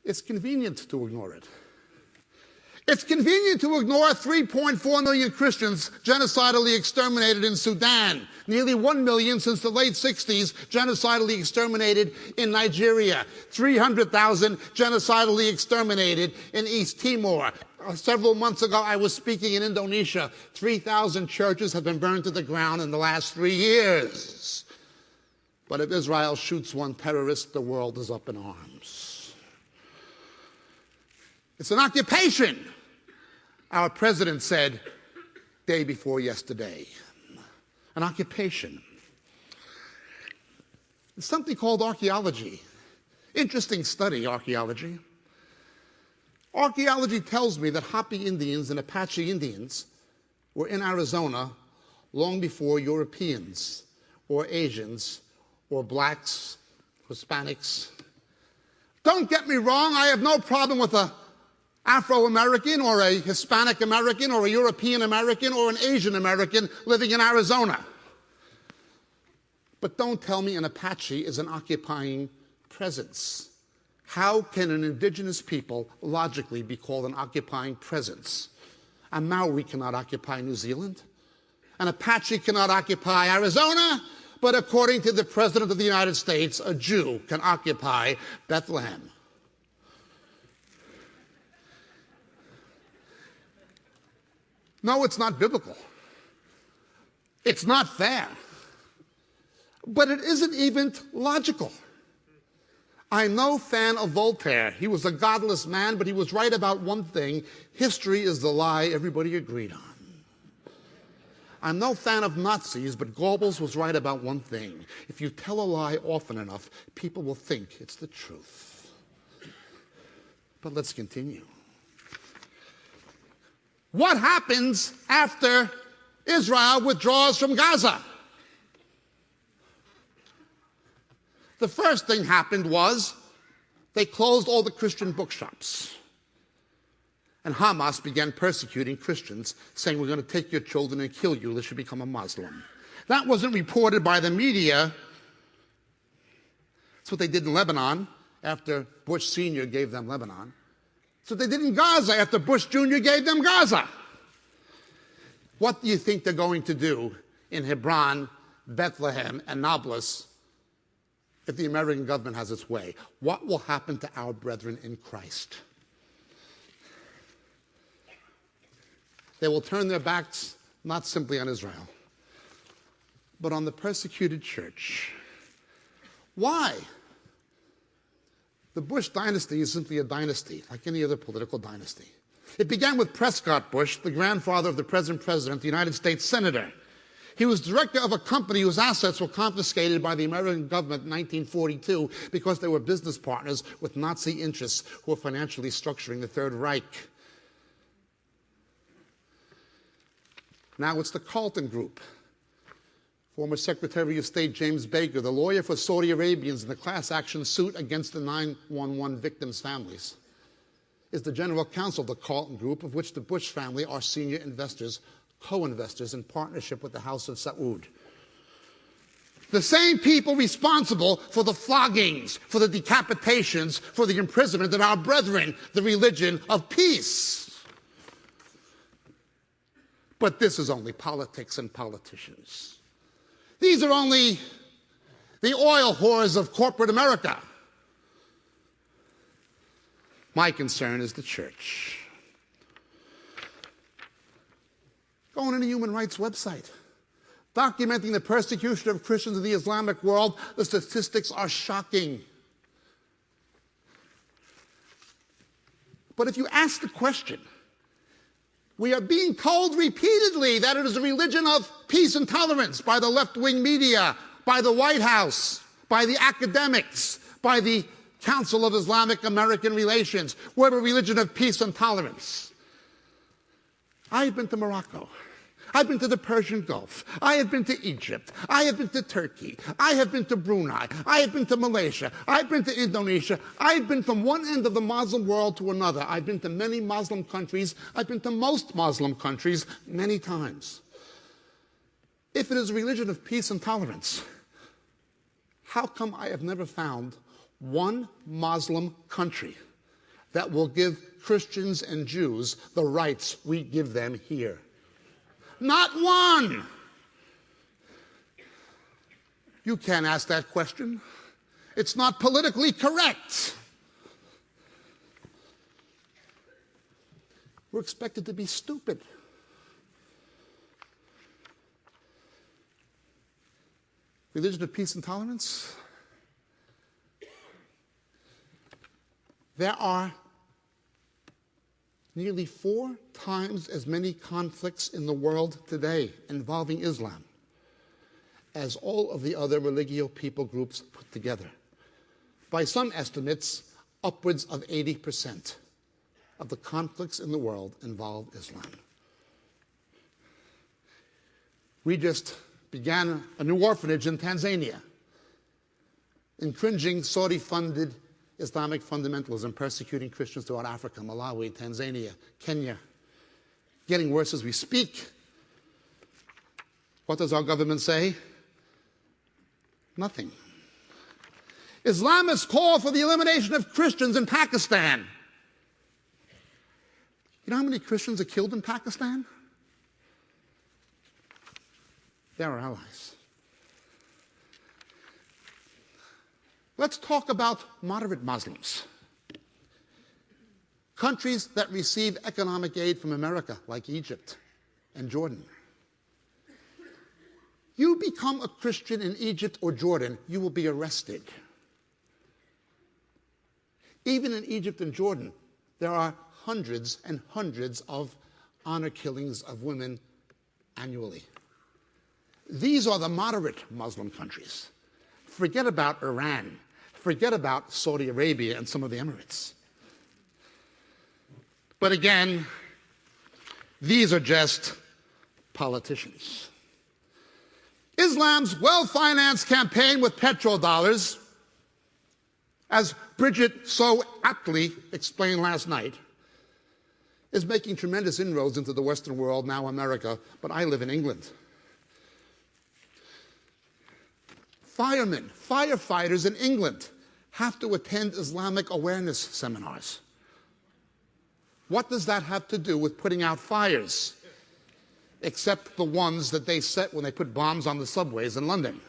It's convenient to ignore it. It's convenient to ignore 3.4 million Christians genocidally exterminated in Sudan, nearly 1 million since the late 60s genocidally exterminated in Nigeria, 300,000 genocidally exterminated in East Timor. Several months ago, I was speaking in Indonesia. 3,000 churches have been burned to the ground in the last 3 years. But if Israel shoots one terrorist, the world is up in arms. It's an occupation, our president said day before yesterday. An occupation. It's something called archaeology. Interesting study, archaeology. Archaeology tells me that Hopi Indians and Apache Indians were in Arizona long before Europeans or Asians or blacks, Hispanics. Don't get me wrong, I have no problem with a Afro-American or a Hispanic American or a European American or an Asian American living in Arizona. But don't tell me an Apache is an occupying presence. How can an indigenous people logically be called an occupying presence? A Maori cannot occupy New Zealand. An Apache cannot occupy Arizona, but according to the President of the United States, a Jew can occupy Bethlehem. No, it's not biblical. It's not fair. But it isn't even logical. I'm no fan of Voltaire. He was a godless man, but he was right about one thing. History is the lie everybody agreed on. I'm no fan of Nazis, but Goebbels was right about one thing. If you tell a lie often enough, people will think it's the truth. But let's continue. What happens after Israel withdraws from Gaza? The first thing happened was they closed all the Christian bookshops. And Hamas began persecuting Christians, saying, we're going to take your children and kill you unless you become a Muslim. That wasn't reported by the media. That's what they did in Lebanon after Bush Sr. gave them Lebanon. That's what they did in Gaza after Bush Jr. gave them Gaza. What do you think they're going to do in Hebron, Bethlehem, and Nablus if the American government has its way? What will happen to our brethren in Christ? They will turn their backs not simply on Israel, but on the persecuted church. Why? The Bush dynasty is simply a dynasty, like any other political dynasty. It began with Prescott Bush, the grandfather of the present president, the United States senator. He was director of a company whose assets were confiscated by the American government in 1942 because they were business partners with Nazi interests who were financially structuring the Third Reich. Now it's the Carlton Group. Former Secretary of State James Baker, the lawyer for Saudi Arabians in the class action suit against the 9/11 victims' families, is the general counsel of the Carlton Group, of which the Bush family are senior investors, co-investors in partnership with the House of Saud. The same people responsible for the floggings, for the decapitations, for the imprisonment of our brethren, the religion of peace. But this is only politics and politicians. These are only the oil whores of corporate America. My concern is the church. Go on any human rights website. Documenting the persecution of Christians in the Islamic world, the statistics are shocking. But if you ask the question, we are being told repeatedly that it is a religion of peace and tolerance by the left-wing media, by the White House, by the academics, by the Council of Islamic American Relations. We're a religion of peace and tolerance. I've been to Morocco. I've been to the Persian Gulf. I have been to Egypt. I have been to Turkey. I have been to Brunei. I have been to Malaysia. I've been to Indonesia. I've been from one end of the Muslim world to another. I've been to many Muslim countries. I've been to most Muslim countries many times. If it is a religion of peace and tolerance, how come I have never found one Muslim country that will give Christians and Jews the rights we give them here. Not one. You can't ask that question. It's not politically correct. We're expected to be stupid. Religion of peace and tolerance? There are nearly 4 times as many conflicts in the world today involving Islam as all of the other religio people groups put together. By some estimates, upwards of 80% of the conflicts in the world involve Islam. We just began a new orphanage in Tanzania, infringing Saudi-funded Islamic fundamentalism, persecuting Christians throughout Africa, Malawi, Tanzania, Kenya. Getting worse as we speak. What does our government say? Nothing. Islamists call for the elimination of Christians in Pakistan. You know how many Christians are killed in Pakistan? They're our allies. Let's talk about moderate Muslims. Countries that receive economic aid from America, like Egypt and Jordan. You become a Christian in Egypt or Jordan, you will be arrested. Even in Egypt and Jordan, there are hundreds and hundreds of honor killings of women annually. These are the moderate Muslim countries. Forget about Iran. Forget about Saudi Arabia and some of the Emirates. But again, these are just politicians. Islam's well-financed campaign with petrodollars, as Bridget so aptly explained last night, is making tremendous inroads into the Western world, now America, but I live in England. Firemen, firefighters in England have to attend Islamic awareness seminars. What does that have to do with putting out fires? Except the ones that they set when they put bombs on the subways in London.